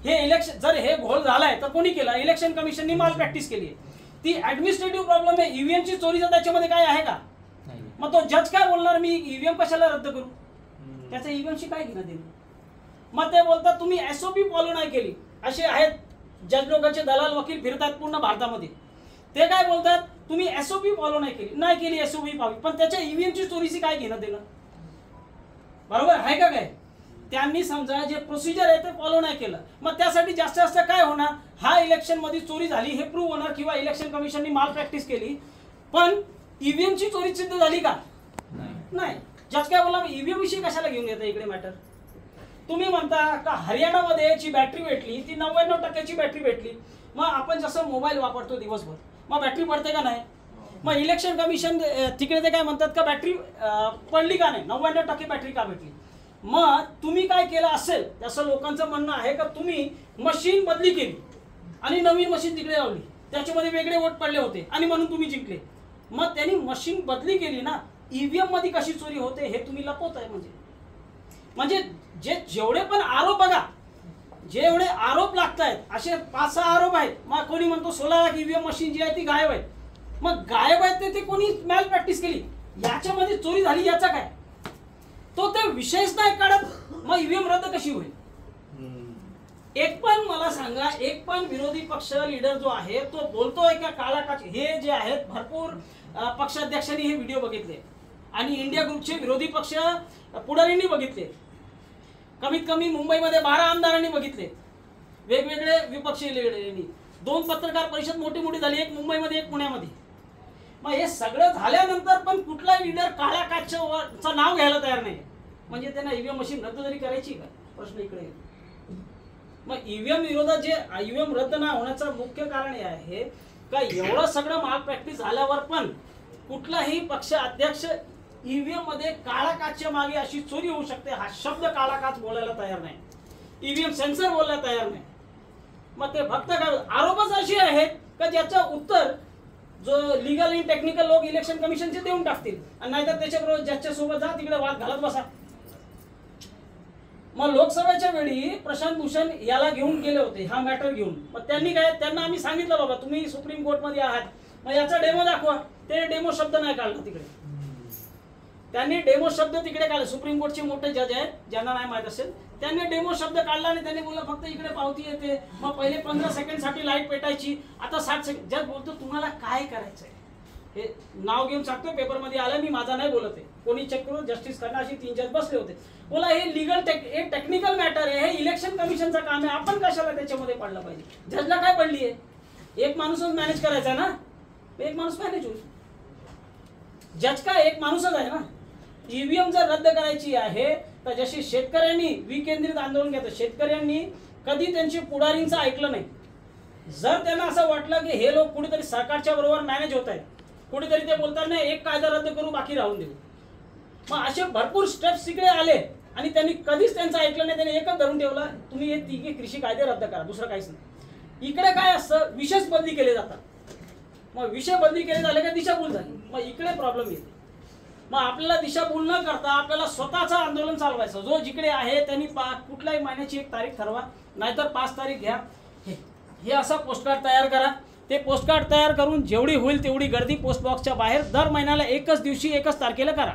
हे इलेक्शन जर हे घोळ झालाय तर कोणी केला, इलेक्शन कमिशननी माल प्रॅक्टिस केली आहे. ती ऍडमिनिस्ट्रेटिव्ह प्रॉब्लेम आहे, ईव्हीएमची चोरीचा त्याच्यामध्ये काय आहे का. मग तो जज काय बोलणार, मी ईव्हीएम कशाला रद्द करू, त्याचं ईव्हीएमशी काय घेणं देणं. मग ते बोलतात तुम्ही SOP फॉलो नाही केली. असे आहेत जज लोकांचे दलाल वकील फिरतात पूर्ण भारतामध्ये, ते काय बोलतात तुम्ही SOP फॉलो नाही केली SOP पावी, पण त्याच्या ईव्हीएमची चोरीची काय घेणं देणं. बरोबर आहे का काय. त्यांनी समजा जे प्रोसिजर आहे ते फॉलो नाही केलं, मग त्यासाठी जास्तीत जास्त काय होणार, हा इलेक्शन मध्ये चोरी झाली हे प्रूव्ह होणार किंवा इलेक्शन कमिशननी माल प्रॅक्टिस केली, पण ईव्हीएमची चोरी सिद्ध झाली का नाही. जज काय बोलला ईव्हीएम विषयी कशाला घेऊन येतं इकडे मॅटर. तुम्ही म्हणता का हरियाणामध्ये जी बॅटरी भेटली ती 99% बॅटरी भेटली, मग आपण जसं मोबाईल वापरतो दिवसभर मग बॅटरी पडते का नाही. मग इलेक्शन कमिशन तिकडे ते काय म्हणतात का बॅटरी पडली का नाही, 99% बॅटरी का भेटली. मग तुम्ही काय केलं असेल असं लोकांचं म्हणणं आहे का तुम्ही मशीन बदली केली आणि नवीन मशीन तिकडे लावली, त्याच्यामध्ये वेगळे वोट पडले होते आणि म्हणून तुम्ही जिंकले. मग त्यांनी मशीन बदली केली ना, ईव्हीएम मध्ये कशी चोरी होते हे तुम्ही लपवताय. म्हणजे जेवढे पण आरोप बघा, जेवढे आरोप लागतायत असे 5-6 आरोप आहेत. मग कोणी म्हणतो 16 लाख ईव्हीएम मशीन जी आहे ती गायब आहे. मग गायब आहेत ते कोणी मॅल प्रॅक्टिस केली, याच्यामध्ये चोरी झाली याचा काय, तो ते विषयच नाही काढत. मग ईव्हीएम रद्द कशी होईल. एक पण मला सांगा, एक पण विरोधी पक्ष लीडर जो आहे तो बोलतोय का काळा काच. हे जे आहेत भरपूर पक्षाध्यक्षांनी हे व्हिडिओ बघितले आणि इंडिया ग्रुपचे विरोधी पक्ष पुढाऱ्यांनी बघितले, कमीत कमी मुंबईमध्ये 12 आमदारांनी बघितले, वेगवेगळे विपक्षी लीडरांनी. 2 पत्रकार परिषद मोठी मोठी झाली, एक मुंबईमध्ये एक पुण्यामध्ये. मग हे सगळं झाल्यानंतर पण कुठला लीडर काळ्या काचचं नाव घ्यायला तयार नाही, म्हणजे त्यांना ईव्हीएम मशीन रद्द जरी करायची का, प्रश्न इकडे. मग ईव्हीएम विरोधात जे ईव्हीएम रद्द न होण्याचं मुख्य कारण हे आहे का एवढं सगळं माल प्रॅक्टिस झाल्यावर पण कुठलाही पक्ष अध्यक्ष ईव्हीएम मध्ये काळा काचच्या मागे अशी चोरी होऊ शकते हा शब्द काळा काच बोलायला तयार नाही, ईव्हीएम सेन्सर बोलायला तयार नाही. मग ते फक्त आरोपच असे आहेत का ज्याचं उत्तर जो लीगल आणि टेक्निकल लोक इलेक्शन कमिशनचे देऊन टाकतील, आणि नाहीतर त्याच्याबरोबर ज्याच्या सोबत जा तिकडे वाद घालत बसा. मग लोकसभेच्या वेळी प्रशांत भूषण याला घेऊन गेले होते हा मॅटर घेऊन. मग त्यांनी काय, त्यांना आम्ही सांगितलं बाबा तुम्ही सुप्रीम कोर्टमध्ये आहात, मग याचा डेमो दाखवा. ते डेमो शब्द नाही काढला तिकडे, त्यांनी डेमो शब्द तिकडे काढले. सुप्रीम कोर्टचे मोठे जज आहेत ज्यांना नाही माहित असेल, त्यांनी डेमो शब्द काढला आणि त्यांनी बोललं फक्त इकडे पावती येते. मग पहिले 15 सेकंडसाठी लाईट पेटायची, आता 60 सेकंड. जज बोलतो तुम्हाला काय करायचंय, हे नाव घेऊन सांगतो, पेपरमध्ये आलं, मी माझा नाही बोलत आहे, कोणी चेक करून जस्टिस करणार. अशी 3 जज बसले होते. बोला हे लीगल टेक्निकल मॅटर आहे, हे इलेक्शन कमिशनचं काम आहे, आपण कशाला त्याच्यामध्ये पडलं पाहिजे. जजला काय पडली आहे, एक माणूसच मॅनेज करायचा ना, एक माणूस मॅनेज होईल. जज काय एक माणूसच आहे ना. ईव्हीएम जर रद्द करायची आहे तर जशी शेतकऱ्यांनी विकेंद्रित आंदोलन घेतलं, शेतकऱ्यांनी कधी त्यांची पुढारींचं ऐकलं नाही. जर त्यांना असं वाटलं की हे लोक कुठेतरी सरकारच्या बरोबर मॅनेज होत आहेत, कुठेतरी ते बोलतात नाही एक कायदा रद्द करू बाकी राहून देऊ, मग असे भरपूर स्टेप्स तिकडे आले आणि त्यांनी कधीच त्यांचं ऐकलं नाही. त्यांनी एकच धरून ठेवला, तुम्ही हे 3 कृषी कायदे रद्द करा, दुसरं काहीच नाही. इकडे काय असतं, विषयच बदली केले जातात. मग विषय बदली केले झाले का दिशाभूल झाली, मग इकडे प्रॉब्लेम येते. मग आपल्याला दिशाभूल न करता आपल्याला स्वतःचं आंदोलन चालवायचं. जो जिकडे आहे त्यांनी कुठल्याही महिन्याची एक तारीख ठरवा, नाहीतर 5 तारीख घ्या, हे असा पोस्टकार्ड तयार करा ते पोस्टकार्ड तयार करून जेवढी होईल तेवढी गर्दी पोस्ट बॉक्सच्या बाहेर दर महिन्याला एकच दिवशी एकच तारखेला करा.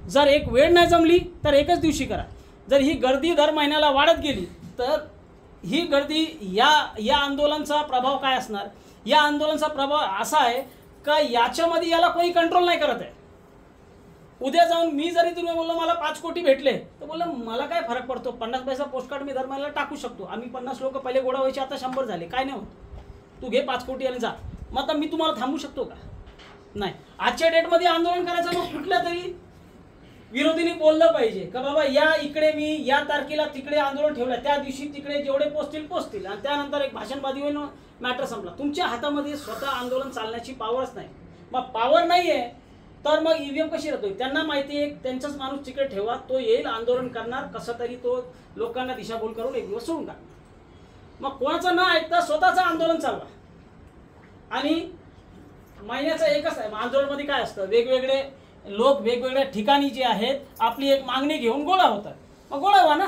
जर एक वेळ नाही जमली तर एकच दिवशी करा. जर ही गर्दी दर महिन्याला वाढत गेली तर ही गर्दी या आंदोलनाचा प्रभाव काय असणार? या आंदोलनाचा प्रभाव असा आहे का याच्यामध्ये याला कोणी कंट्रोल नाही करत आहे. उद्या जाऊन मी जरी तुम्ही बोललो मला 5 कोटी भेटले तर बोललं मला काय फरक पडतो, 50 पैसा पोस्टकार्ड मी दर महिन्याला टाकू शकतो. आम्ही 50 लोक पहिले गोळा व्हायचे, आता 100 झाले, काय नाही होत. तू घे 5 कोटी आणि जा. मग आता मी तुम्हाला थांबू शकतो का? नाही. आजच्या डेटमध्ये आंदोलन करायचं मग कुठल्या तरी विरोधीने बोललं पाहिजे का बाबा या इकडे मी या तारखेला तिकडे आंदोलन ठेवलं, त्या दिवशी तिकडे जेवढे पोचतील आणि त्यानंतर एक भाषणबाजी होईल, मॅटर संपला. तुमच्या हातामध्ये स्वतः आंदोलन चालण्याची पॉवरच नाही. मग पॉवर नाही आहे तर मग ईव्हीएम कशी राहतोय? त्यांना माहिती आहे त्यांचाच माणूस तिकडे ठेवा, तो येईल आंदोलन करणार, कसं तरी तो लोकांना दिशाभूल करून एक दिवस सोडून टाकणार. मग कोणाचं न ऐकता स्वतःचं आंदोलन चालवा. आणि महिन्याचं एकच आहे आंदोलनामध्ये काय असतं, वेगवेगळे लोक वेगवेगळ्या ठिकाणी जे आहेत आपली एक मागणी घेऊन गोळा होतात. मग गोळा व्हा ना,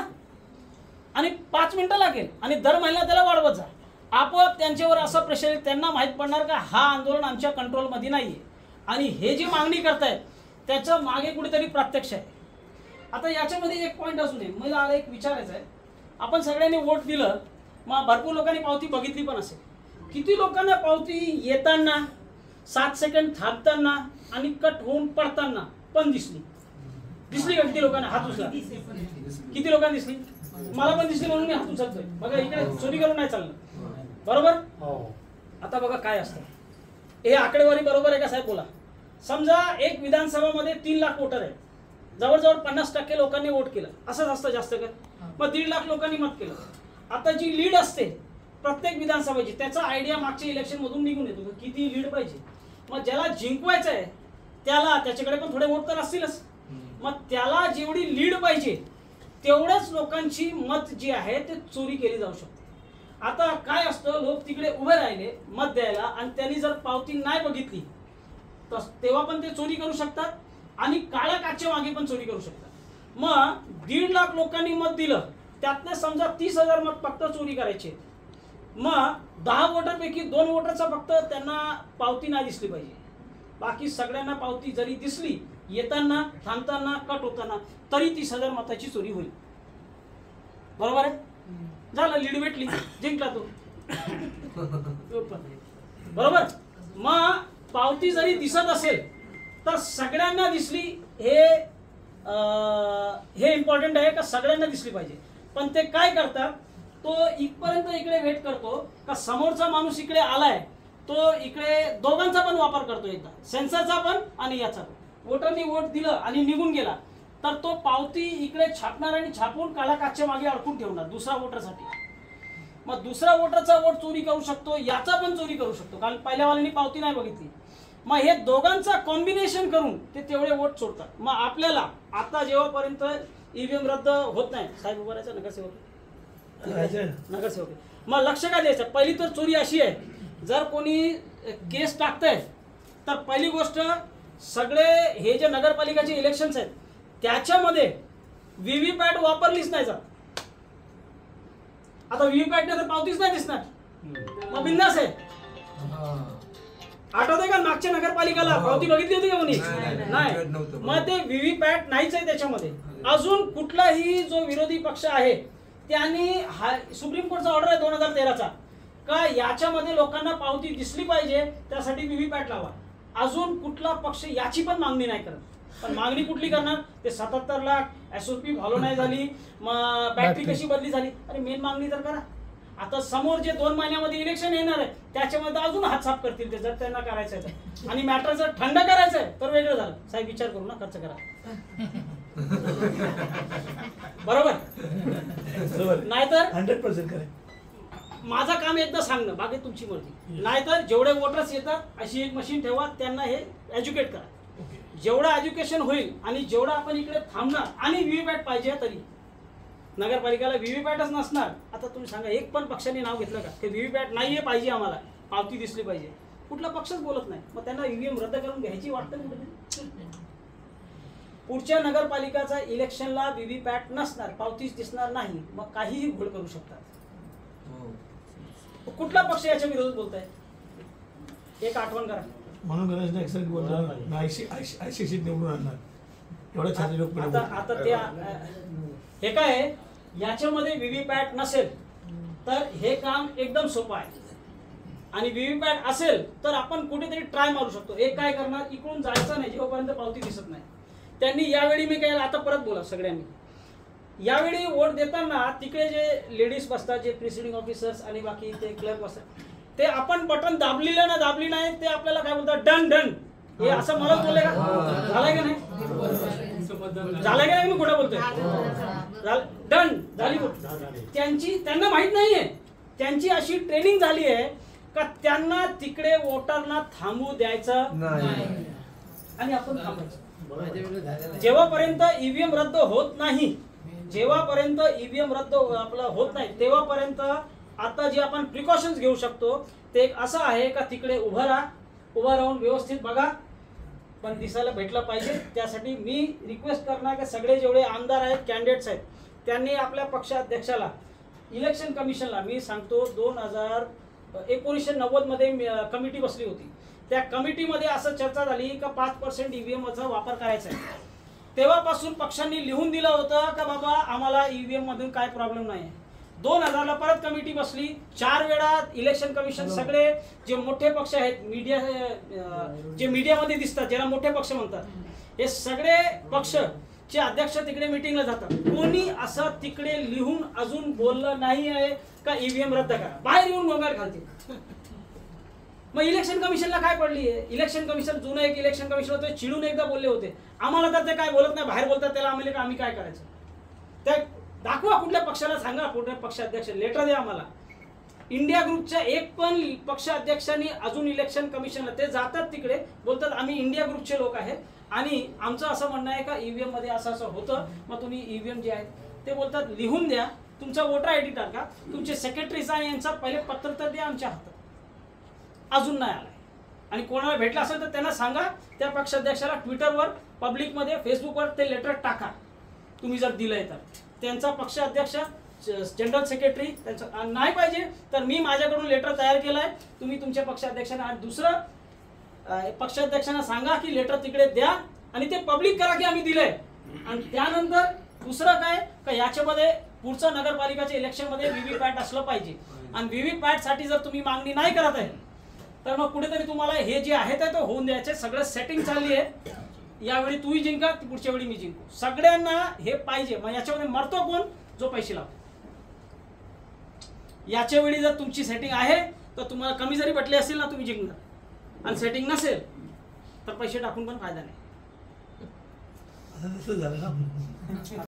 आणि 5 मिनिटं लागेल आणि दर महिन्याला त्याला वाढवत जा. आपोआप त्यांच्यावर असं प्रेशर येईल, त्यांना माहीत पडणार का हा आंदोलन आमच्या कंट्रोलमध्ये नाही आहे आणि हे जी मागणी करतायत त्याच्या मागे कुठेतरी प्रत्यक्ष आहे. आता याच्यामध्ये एक पॉईंट असू दे, मला एक विचारायचं आहे. आपण सगळ्यांनी वोट दिलं, मग भरपूर लोकांनी पावती बघितली पण असेल. किती लोकांना पावती येताना 7 सेकंड थांबताना आणि कट होऊन पडताना पण दिसली का? किती लोकांना हात उचला? किती लोकांना दिसली? मला पण दिसली म्हणून मी हात उचलतोय. बघा इकडे चोरी करून नाही चाललं, बरोबर? आता बघा काय असतं हे आकडेवारी, बरोबर आहे का साहेब? बोला. समजा एक विधानसभामध्ये 3 लाख वोटर आहे, जवळजवळ 50% लोकांनी वोट केलं, असंच असतं जास्त कर. मग 1.5 लाख लोकांनी मत केलं. आता जी लीड असते प्रत्येक विधानसभेची त्याचा आयडिया मागच्या इलेक्शन मधून निघून येतो किती लीड पाहिजे. मग ज्याला जिंकवायचं आहे त्याला त्याच्याकडे पण थोडे वोट तर असतीलच. मग त्याला जेवढी लीड पाहिजे तेवढ्याच लोकांची मत जी आहे ते चोरी केली जाऊ शकते. आता काय असतं, लोक तिकडे उभे राहिले मत द्यायला आणि त्यांनी जर पावती नाही बघितली तर तेव्हा पण ते चोरी करू शकतात आणि काळ्या काचच्या मागे पण चोरी करू शकतात. मग 1.5 लाख लोकांनी मत दिलं, त्यातनं समजा 30,000 मत फक्त चोरी करायचे. मग 10 वोटरपैकी 2 वोटरचा फक्त त्यांना पावती नाही दिसली पाहिजे, बाकी सगळ्यांना पावती जरी दिसली येताना थांबताना कट होताना तरी 30,000 मताची चोरी होईल. बरोबर आहे? झालं, लीड भेटली, जिंकला तो. बरोबर. मग पावती जरी दिसत असेल तर सगळ्यांना दिसली हे इम्पॉर्टंट आहे का सगळ्यांना दिसली पाहिजे. पण ते काय करतात, तो इथपर्यंत इकडे वेट करतो का समोरचा माणूस इकडे आलाय, तो इकडे दोघांचा पण वापर करतो, एकदा सेन्सरचा पण आणि याचा पण. वोटरनी वोट दिलं आणि निघून गेला तर तो पावती इकडे छापणार आणि छापून काळ्या काचच्या मागे अडकून ठेवणार दुसऱ्या वोटरसाठी. मग दुसऱ्या वोटरचा वोट चोरी करू शकतो, याचा पण चोरी करू शकतो, कारण पहिल्यावाल्यांनी पावती नाही बघितली. मग हे दोघांचा कॉम्बिनेशन करून ते तेवढे वोट चोरतात. मग आपल्याला आता जेव्हापर्यंत ईव्हीएम रद्द होत नाही, साहेब उभा राहायचा, नगरसेवक मग लक्ष काय द्यायचं. पहिली तर चोरी अशी आहे, जर कोणी केस टाकतंय तर पहिली गोष्ट सगळे हे जे नगरपालिकाचे इलेक्शन्स आहेत त्याच्यामध्ये व्हीव्हीपॅट वापरलीच नाही जात. आता व्हीव्हीपॅट नाही तर पावतीच नाही दिसणार, मग बिंदास आहे. आठवतंय का मागच्या नगरपालिकाला पावती बघितली होती का कोणी? नाही. मग ते व्हीव्हीपॅट नाहीच आहे त्याच्यामध्ये. अजून कुठलाही जो विरोधी पक्ष आहे त्यांनी सुप्रीम कोर्टचा ऑर्डर आहे 2013चा का याच्यामध्ये लोकांना पावती दिसली पाहिजे, त्यासाठी व्हीव्हीपॅट लावा. अजून कुठला पक्ष याची पण मागणी नाही करत. पण मागणी कुठली करणार? ते 77 लाख SOP फॉलो नाही झाली, मग बॅटरी कशी बदली झाली. अरे मेन मागणी तर करा. आता समोर जे 2 महिन्यामध्ये इलेक्शन येणार आहे त्याच्यामध्ये अजून हात साफ करतील ते, जर त्यांना करायचं आहे. आणि मॅटर जर थंड करायचं आहे तर वेगळं झालं. साहेब विचार करू ना, खर्च करा. बरोबर नाहीतर 100% करेक्ट. माझं काम एकदा सांगणं, बाकी तुमची मर्जी. नाहीतर जेवढे वोटर्स येतात अशी एक मशीन ठेवा, त्यांना हे एज्युकेट करा. जेवढं एज्युकेशन होईल आणि जेवढं आपण इकडे थांबणार. आणि व्हीव्हीपॅट पाहिजे तरी नगरपालिकेला व्हीव्हीपॅटच नसणार. आता तुम्ही सांगा, एक पण पक्षाने नाव घेतलं का की व्हीव्हीपॅट नाहीये, पाहिजे आम्हाला पावती दिसली पाहिजे? कुठला पक्षच बोलत नाही. मग त्यांना ईव्हीएम रद्द करून घ्यायची वाटतं कुठे? पुढच्या नगरपालिकाचा इलेक्शनला व्हीव्हीपॅट नसणार, पावतीच दिसणार नाही, मग काहीही घोळ करू शकतात. कुठला पक्ष याच्या विरोधात बोलताय? एक आठवण करा. म्हणून गणेश नाईक सर बोलतो ICC निवडून आणणार एवढ्या छान लोक आता त्या हे काय आहे, याच्यामध्ये व्हीव्हीपॅट नसेल तर हे काम एकदम सोपं आहे आणि व्हीव्हीपॅट असेल तर आपण कुठेतरी ट्राय मारू शकतो. एक काय करणार, इकडून जायचं नाही जेव्हापर्यंत पावती दिसत नाही. त्यांनी यावेळी मी काय आता परत बोला सगळ्यांनी, यावेळी वोट देताना तिकडे जे लेडीज बसतात, जे प्रिसिडिंग ऑफिसर्स आणि बाकी ते क्लर्क बसतात, ते आपण बटन दाबली नाही ते आपल्याला काय बोलतात, डन डन हे असं मला बोलले का? झालंय का नाही? झालंय का नाही? मी कुठे बोलतोय डन झाली. त्यांना माहित नाहीये, त्यांची अशी ट्रेनिंग झाली आहे का त्यांना तिकडे वोटरना थांबू द्यायचं नाही आणि आपण थांबायचं. जेव्हापर्यंत ईव्हीएम रद्द होत नाही, जेव्हापर्यंत ईव्हीएम रद्द आपलं होत नाही तेव्हापर्यंत आता जे आपण प्रिकॉशन्स घेऊ शकतो ते एक असं आहे का तिकडे उभं राहून व्यवस्थित बघा, पण दिसायला भेटलं पाहिजे. त्यासाठी मी रिक्वेस्ट करणार की सगळे जेवढे आमदार आहेत, कॅन्डिडेट्स आहेत, त्यांनी आपल्या पक्षाध्यक्षाला, इलेक्शन कमिशनला मी सांगतो 1990 मध्ये कमिटी बसली होती. त्या कमिटीमध्ये असं चर्चा झाली का 5% ईव्हीएमचा वापर करायचा आहे. तेव्हापासून पक्षांनी लिहून दिलं होतं का बाबा आम्हाला ईव्हीएम मधून काय प्रॉब्लेम नाही. 2000ला परत कमिटी बसली, 4 वेळा इलेक्शन कमिशन, सगळे जे मोठे पक्ष आहेत, जे मीडियामध्ये दिसतात, ज्याला मोठे पक्ष म्हणतात, हे सगळे पक्षचे अध्यक्ष तिकडे मिटिंगला जातात. कोणी असं तिकडे लिहून अजून बोललं नाही आहे का ईव्हीएम रद्द करा. बाहेर येऊन मोबाईल घालते. मग इलेक्शन कमिशनला काय पडली आहे? इलेक्शन कमिशन जुनं एक इलेक्शन कमिशन होतं, चिडून एकदा बोलले होते, आम्हाला तर ते काय बोलत नाही, बाहेर बोलतात, त्याला आम्ही काय करायचं? ते दाखवा, कुठल्या पक्षाला सांगा, कुठल्या पक्षाध्यक्ष लेटर द्या आम्हाला. इंडिया ग्रुपच्या एक पण पक्षाध्यक्षांनी अजून इलेक्शन कमिशनला, ते जातात तिकडे बोलतात आम्ही इंडिया ग्रुपचे लोक आहेत आणि आमचं असं म्हणणं आहे का ईव्हीएम मध्ये असं होतं, मग तुम्ही ईव्हीएम जे आहेत ते बोलतात लिहून द्या, तुमचा वोटर आयडी टाका, तुमचे सेक्रेटरीचा आणि यांचा पहिले पत्र तर द्या आमच्या हातात. अजून नाही आलाय. आणि कोणाला भेटला असेल तर त्यांना सांगा, त्या पक्षाध्यक्षाला ट्विटरवर, पब्लिकमध्ये, फेसबुकवर ते लेटर टाका तुम्ही जर दिलंय तर. त्यांचा पक्षाध्यक्ष, जनरल सेक्रेटरी त्यांचं नाही पाहिजे तर मी माझ्याकडून लेटर तयार केलाय, तुम्ही तुमच्या पक्षाध्यक्षांना आणि दुसरं पक्षाध्यक्षांना सांगा की लेटर तिकडे द्या आणि ते पब्लिक करा की आम्ही दिलंय. आणि त्यानंतर दुसरं काय का याच्यामध्ये पुढचं नगरपालिकाच्या इलेक्शनमध्ये व्हीव्हीपॅट असलं पाहिजे. आणि व्हीव्हीपॅट साठी जर तुम्ही मागणी नाही करत आहे तर मग कुठेतरी तुम्हाला हे जे आहे ते होऊन द्यायचे. सगळं सेटिंग चालली आहे. यावेळी तूही जिंका, पुढच्या वेळी मी जिंकू, सगळ्यांना हे पाहिजे. मग याच्यामध्ये मरतो कोण? जो पैसे लावतो. याच्या वेळी जर तुमची सेटिंग आहे तर तुम्हाला कमी जरी पटले असेल ना तुम्ही जिंकणार, आणि सेटिंग नसेल तर पैसे टाकून पण फायदा नाही. झालं ना.